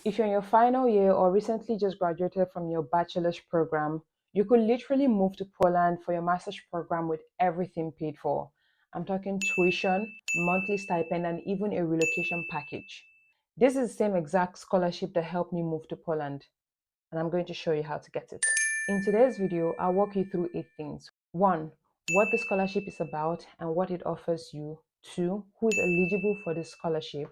If you're in your final year or recently just graduated from your bachelor's program, you could literally move to Poland for your master's program with everything paid for. I'm talking tuition, monthly stipend, and even a relocation package. This is the same exact scholarship that helped me move to Poland, and I'm going to show you how to get it. In today's video, I'll walk you through 8 things. 1. What the scholarship is about and what it offers you. 2. Who is eligible for this scholarship.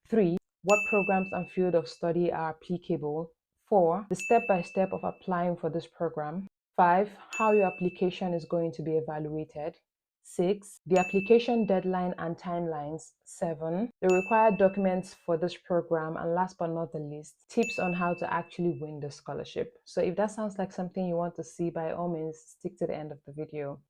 3. What programs and field of study are applicable. 4. The step-by-step of applying for this program. 5. How your application is going to be evaluated. 6. The application deadline and timelines. 7. The required documents for this program. And last but not the least, tips on how to actually win the scholarship. So if that sounds like something you want to see, by all means, stick to the end of the video.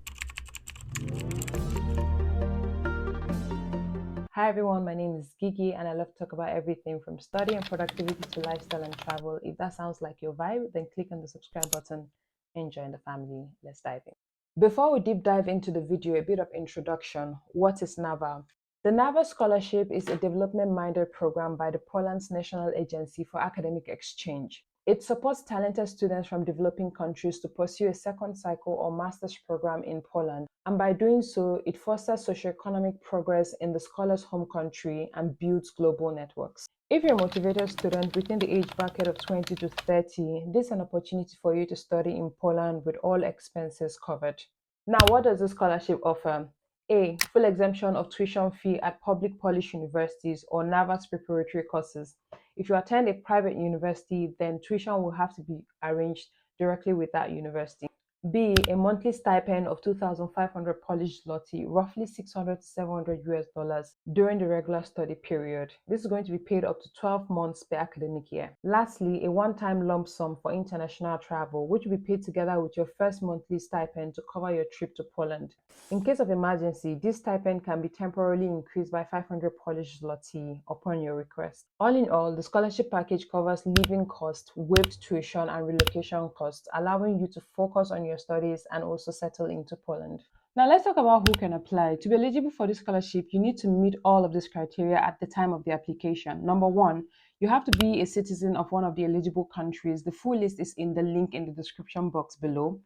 Hi everyone, my name is Gigi and I love to talk about everything from study and productivity to lifestyle and travel. If that sounds like your vibe, then click on the subscribe button and join the family. Let's dive in. Before we deep dive into the video, a bit of introduction. What is NAWA? The NAWA Scholarship is a development-minded program by the Poland's National Agency for Academic Exchange. It supports talented students from developing countries to pursue a second cycle or master's program in Poland, and by doing so, it fosters socioeconomic progress in the scholar's home country and builds global networks. If you're a motivated student within the age bracket of 20 to 30, this is an opportunity for you to study in Poland with all expenses covered. Now, what does the scholarship offer? A. Full exemption of tuition fee at public Polish universities or NAWA's preparatory courses. If you attend a private university, then tuition will have to be arranged directly with that university. B. A monthly stipend of 2,500 Polish zloty, roughly 600 to 700 US dollars during the regular study period. This is going to be paid up to 12 months per academic year. Lastly, a one-time lump sum for international travel, which will be paid together with your first monthly stipend to cover your trip to Poland. In case of emergency, this stipend can be temporarily increased by 500 Polish zloty upon your request. All in all, the scholarship package covers living costs, waived tuition, and relocation costs, allowing you to focus on your studies and also settle into Poland. Now let's talk about who can apply. To be eligible for this scholarship, you need to meet all of these criteria at the time of the application. Number 1, you have to be a citizen of one of the eligible countries. The full list is in the link in the description box below.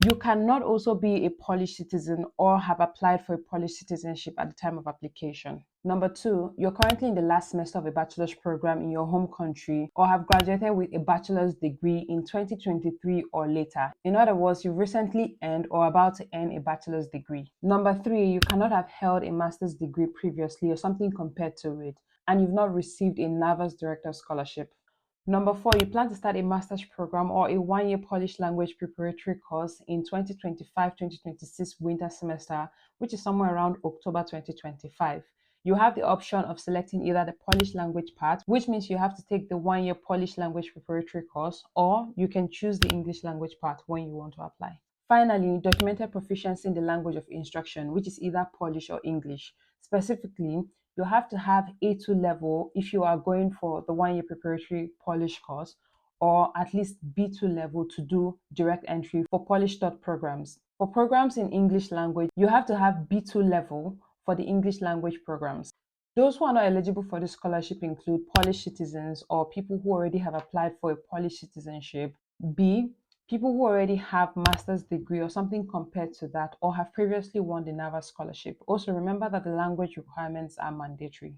You cannot also be a Polish citizen or have applied for a Polish citizenship at the time of application. Number 2, you're currently in the last semester of a bachelor's program in your home country or have graduated with a bachelor's degree in 2023 or later. In other words, you've recently earned or about to earn a bachelor's degree. Number 3, you cannot have held a master's degree previously or something compared to it, and you've not received a NAWA's Director Scholarship. Number 4, you plan to start a master's program or a one-year Polish language preparatory course in 2025-2026 winter semester, which is somewhere around October 2025. You have the option of selecting either the Polish language part, which means you have to take the one-year Polish language preparatory course, or you can choose the English language part when you want to apply. Finally, documented proficiency in the language of instruction, which is either Polish or English. Specifically, you have to have A2 level if you are going for the one-year preparatory Polish course, or at least B2 level to do direct entry for Polish taught programs. For programs in English language, you have to have B2 level for the English language programs. Those who are not eligible for this scholarship include Polish citizens or people who already have applied for a Polish citizenship. B. People who already have master's degree or something compared to that or have previously won the NAWA Scholarship. Also, remember that the language requirements are mandatory.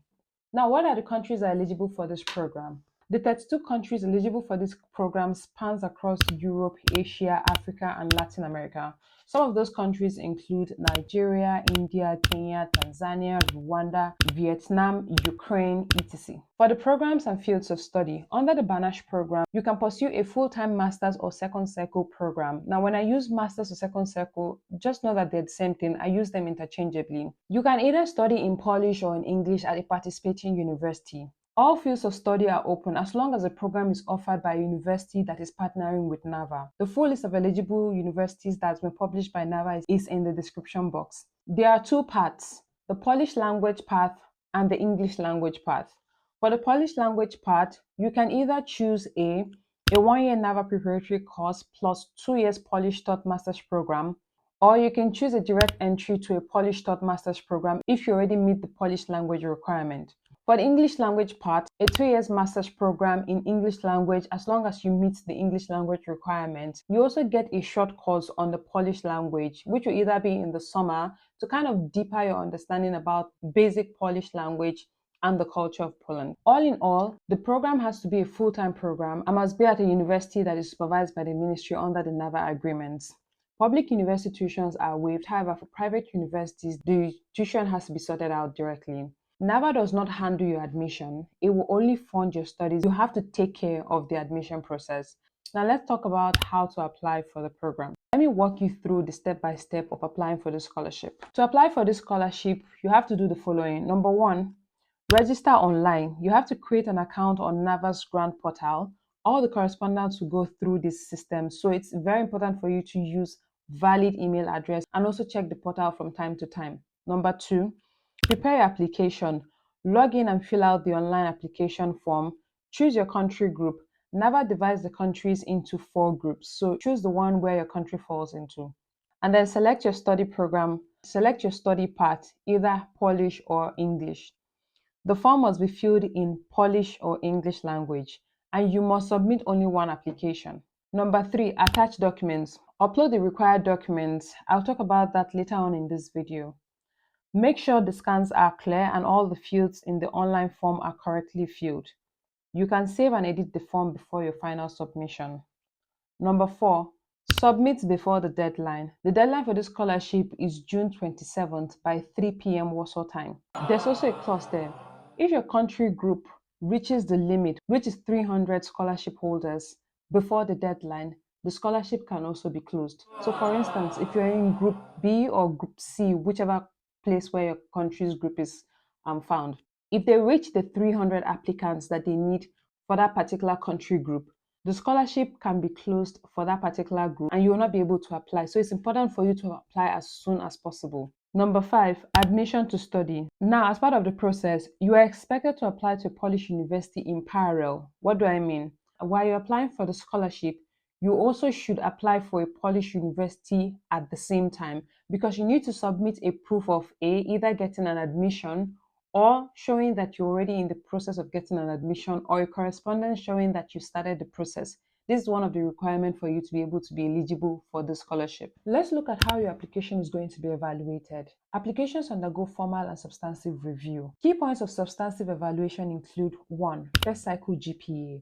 Now, what are the countries that are eligible for this program? The 32 countries eligible for this program spans across Europe, Asia, Africa, and Latin America. Some of those countries include Nigeria, India, Kenya, Tanzania, Rwanda, Vietnam, Ukraine, etc. For the programs and fields of study, under the Banach program, you can pursue a full-time master's or second circle program. Now, when I use master's or second circle, just know that they're the same thing. I use them interchangeably. You can either study in Polish or in English at a participating university. All fields of study are open as long as the program is offered by a university that is partnering with NAWA. The full list of eligible universities that's been published by NAWA is in the description box. There are 2 paths, the Polish language path and the English language path. For the Polish language part, you can either choose a one-year NAWA preparatory course plus 2 years Polish taught master's program, or you can choose a direct entry to a Polish taught master's program if you already meet the Polish language requirement. For the English language part, a 2 year master's program in English language as long as you meet the English language requirements. You also get a short course on the Polish language, which will either be in the summer to kind of deeper your understanding about basic Polish language and the culture of Poland. All in all, the program has to be a full-time program and must be at a university that is supervised by the ministry under the NAWA agreements. Public university tuitions are waived. However, for private universities, the tuition has to be sorted out directly. NAWA does not handle your admission. It will only fund your studies. You have to take care of the admission process. Now let's talk about how to apply for the program. Let me walk you through the step-by-step of applying for the scholarship. To apply for this scholarship, you have to do the following. Number one, register online. You have to create an account on NAWA's grant portal. All the correspondence will go through this system. So it's very important for you to use valid email address and also check the portal from time to time. Number two, prepare your application. Log in and fill out the online application form. Choose your country group. NAWA divides the countries into 4 groups, so choose the one where your country falls into. And then select your study program. Select your study part, either Polish or English. The form must be filled in Polish or English language, and you must submit only one application. Number 3, attach documents. Upload the required documents. I'll talk about that later on in this video. Make sure the scans are clear and all the fields in the online form are correctly filled. You can save and edit the form before your final submission. Number 4, submit before the deadline. The deadline for this scholarship is June 27th by 3 p.m. Warsaw time. There's also a clause there. If your country group reaches the limit, which is 300 scholarship holders, before the deadline, the scholarship can also be closed. So for instance, if you're in Group B or Group C, whichever place where your country's group is found, if they reach the 300 applicants that they need for that particular country group, the scholarship can be closed for that particular group and you will not be able to apply. So it's important for you to apply as soon as possible. Number 5, admission to study. Now, as part of the process, you are expected to apply to a Polish university in parallel. What do I mean? While you're applying for the scholarship, you also should apply for a Polish university at the same time because you need to submit a proof of either getting an admission or showing that you're already in the process of getting an admission, or a correspondence showing that you started the process. This is one of the requirements for you to be able to be eligible for the scholarship. Let's look at how your application is going to be evaluated. Applications undergo formal and substantive review. Key points of substantive evaluation include 1. First cycle GPA.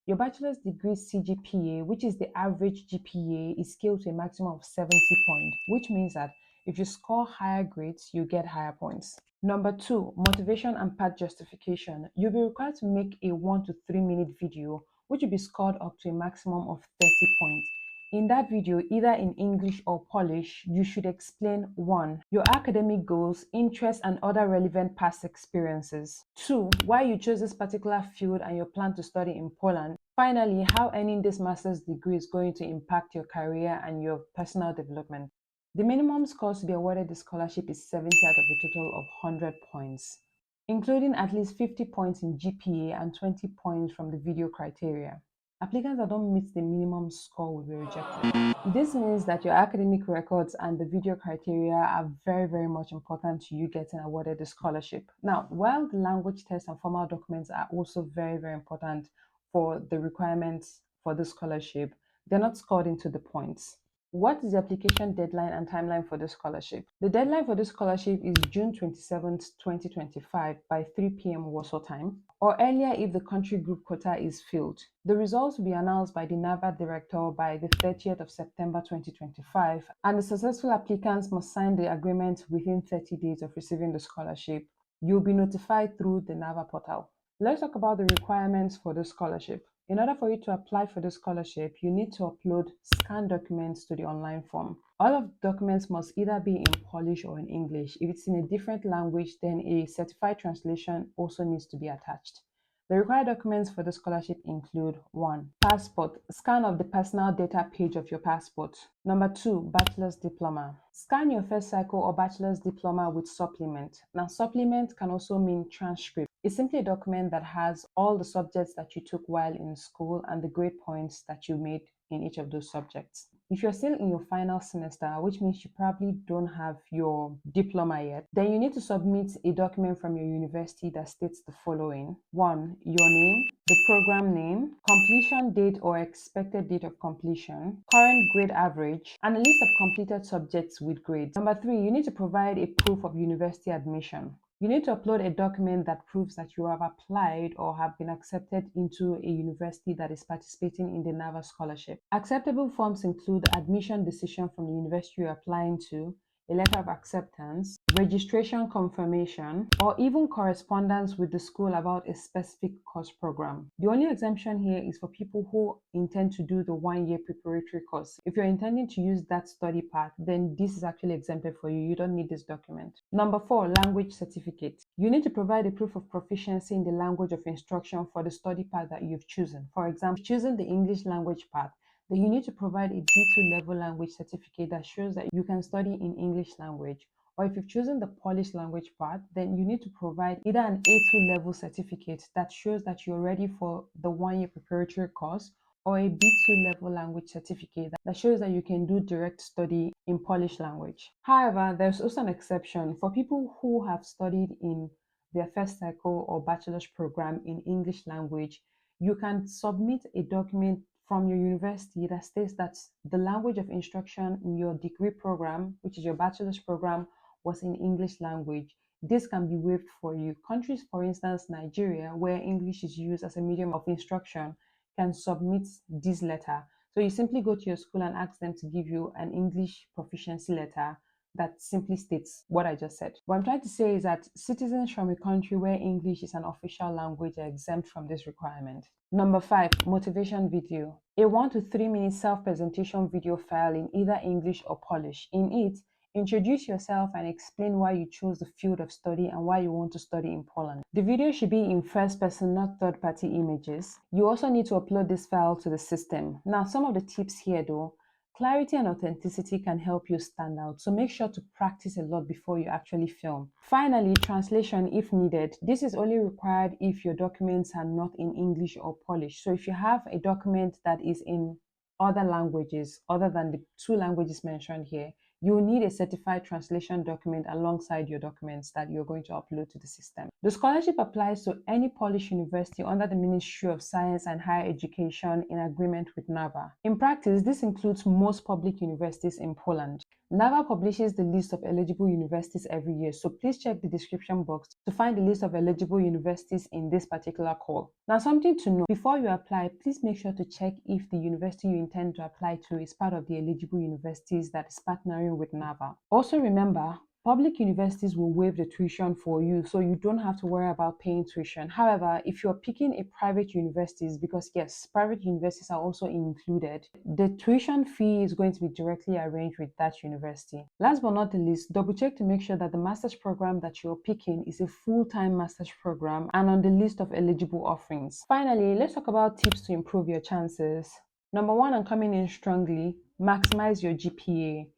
Your bachelor's degree CGPA, which is the average GPA, is scaled to a maximum of 70 points, which means that if you score higher grades, you get higher points. Number 2, motivation and path justification. You'll be required to make a 1 to 3 minute video, which will be scored up to a maximum of 30 points. In that video, either in English or Polish, you should explain 1. Your academic goals, interests, and other relevant past experiences. 2. Why you chose this particular field and your plan to study in Poland. Finally, how earning this master's degree is going to impact your career and your personal development. The minimum scores to be awarded the scholarship is 70 out of a total of 100 points, including at least 50 points in GPA and 20 points from the video criteria. Applicants that don't meet the minimum score will be rejected. This means that your academic records and the video criteria are very, very much important to you getting awarded the scholarship. Now, while the language tests and formal documents are also very, very important for the requirements for the scholarship, they're not scored into the points. What is the application deadline and timeline for the scholarship? The deadline for the scholarship is June 27th, 2025 by 3 p.m. Warsaw time, or earlier if the country group quota is filled. The results will be announced by the NAWA director by the 30th of September 2025, and the successful applicants must sign the agreement within 30 days of receiving the scholarship. You'll be notified through the NAWA portal. Let's talk about the requirements for the scholarship. In order for you to apply for the scholarship, you need to upload scanned documents to the online form. All of the documents must either be in Polish or in English. If it's in a different language, then a certified translation also needs to be attached. The required documents for the scholarship include 1. Passport. Scan of the personal data page of your passport. Number 2. Bachelor's diploma. Scan your first cycle or bachelor's diploma with supplement. Now, supplement can also mean transcript. It's simply a document that has all the subjects that you took while in school and the grade points that you made in each of those subjects. If you're still in your final semester, which means you probably don't have your diploma yet, then you need to submit a document from your university that states the following. 1. Your name, the program name, completion date or expected date of completion, current grade average, and a list of completed subjects with grades. Number 3, you need to provide a proof of university admission. You need to upload a document that proves that you have applied or have been accepted into a university that is participating in the NAWA Scholarship. Acceptable forms include admission decision from the university you're applying to, a letter of acceptance, registration confirmation, or even correspondence with the school about a specific course program. The only exemption here is for people who intend to do the 1-year preparatory course. If you're intending to use that study path, then this is actually exempted for you. You don't need this document. Number 4, language certificate. You need to provide a proof of proficiency in the language of instruction for the study path that you've chosen. For example, choosing the English language path, then you need to provide a B2 level language certificate that shows that you can study in English language. Or if you've chosen the Polish language path, then you need to provide either an A2 level certificate that shows that you're ready for the 1-year preparatory course, or a B2 level language certificate that shows that you can do direct study in Polish language. However, there's also an exception for people who have studied in their first cycle or bachelor's program in English language. You can submit a document from your university that states that the language of instruction in your degree program, which is your bachelor's program, was in English language. This can be waived for you. Countries, for instance, Nigeria, where English is used as a medium of instruction, can submit this letter. So you simply go to your school and ask them to give you an English proficiency letter that simply states what I just said. What I'm trying to say is that citizens from a country where English is an official language are exempt from this requirement. Number 5, motivation video. A 1 to 3 minute self-presentation video file in either English or Polish. In it, introduce yourself and explain why you chose the field of study and why you want to study in Poland. The video should be in first person, not third-party images. You also need to upload this file to the system. Now, some of the tips here though. Clarity and authenticity can help you stand out, so make sure to practice a lot before you actually film. Finally, translation if needed. This is only required if your documents are not in English or Polish. So if you have a document that is in other languages other than the 2 languages mentioned here, you will need a certified translation document alongside your documents that you're going to upload to the system. The scholarship applies to any Polish university under the Ministry of Science and Higher Education in agreement with NAWA. In practice, this includes most public universities in Poland. NAWA publishes the list of eligible universities every year, so please check the description box to find the list of eligible universities in this particular call. Now, something to know, before you apply, please make sure to check if the university you intend to apply to is part of the eligible universities that is partnering with NAWA. Also remember, public universities will waive the tuition for you, so you don't have to worry about paying tuition. However, if you're picking a private universities, because yes, private universities are also included, the tuition fee is going to be directly arranged with that university. Last but not the least, double check to make sure that the master's program that you're picking is a full-time master's program and on the list of eligible offerings. Finally, let's talk about tips to improve your chances. Number 1, and coming in strongly, maximize your GPA.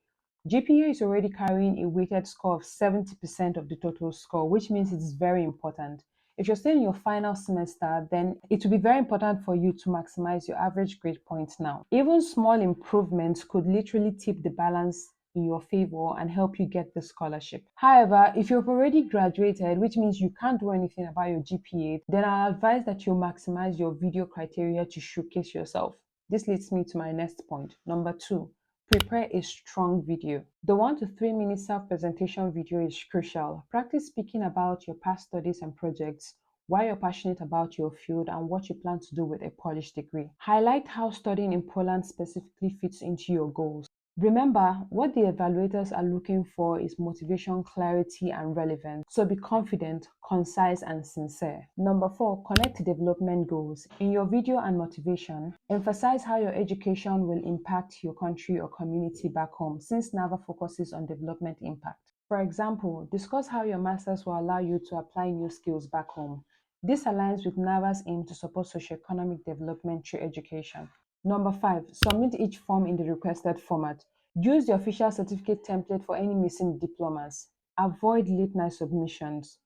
GPA is already carrying a weighted score of 70% of the total score, which means it's very important. If you're still in your final semester, then it will be very important for you to maximize your average grade points now. Even small improvements could literally tip the balance in your favor and help you get the scholarship. However, if you've already graduated, which means you can't do anything about your GPA, then I'll advise that you maximize your video criteria to showcase yourself. This leads me to my next point. Number 2. Prepare a strong video. The 1 to 3 minute self-presentation video is crucial. Practice speaking about your past studies and projects, why you're passionate about your field, and what you plan to do with a Polish degree. Highlight how studying in Poland specifically fits into your goals. Remember, what the evaluators are looking for is motivation, clarity, and relevance. So be confident, concise, and sincere. Number 4, connect to development goals. In your video and motivation, emphasize how your education will impact your country or community back home, since NAWA focuses on development impact. For example, discuss how your masters will allow you to apply new skills back home. This aligns with NAWA's aim to support socioeconomic development through education. Number 5, submit each form in the requested format. Use the official certificate template for any missing diplomas. Avoid late night submissions.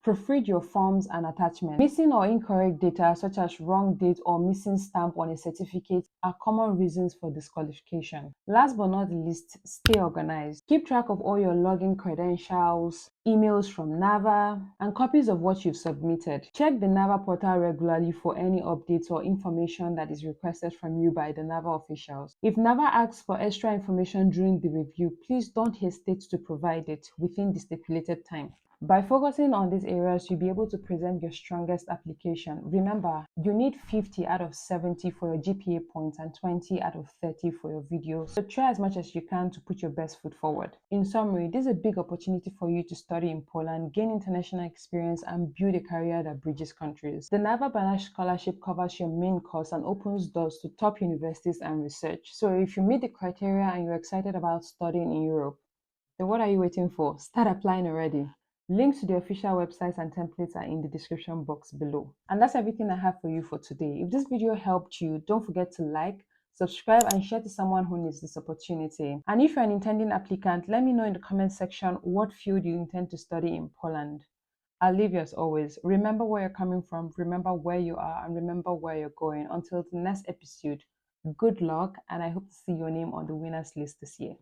Proofread your forms and attachments. Missing or incorrect data, such as wrong date or missing stamp on a certificate, are common reasons for disqualification. Last but not least, stay organized. Keep track of all your login credentials, emails from NAWA, and copies of what you've submitted. Check the NAWA portal regularly for any updates or information that is requested from you by the NAWA officials. If NAWA asks for extra information during the review, please don't hesitate to provide it within the stipulated time. By focusing on these areas, you'll be able to present your strongest application. Remember, you need 50 out of 70 for your GPA points and 20 out of 30 for your videos. So try as much as you can to put your best foot forward. In summary, this is a big opportunity for you to study in Poland, gain international experience, and build a career that bridges countries. The NAWA Banach Scholarship covers your main course and opens doors to top universities and research. So if you meet the criteria and you're excited about studying in Europe, then what are you waiting for? Start applying already. Links to the official websites and templates are in the description box below. And that's everything I have for you for today. If this video helped you, don't forget to like, subscribe, and share to someone who needs this opportunity. And if you're an intending applicant, let me know in the comment section what field you intend to study in Poland. I'll leave you as always. Remember where you're coming from, remember where you are, and remember where you're going. Until the next episode, good luck, and I hope to see your name on the winners list this year.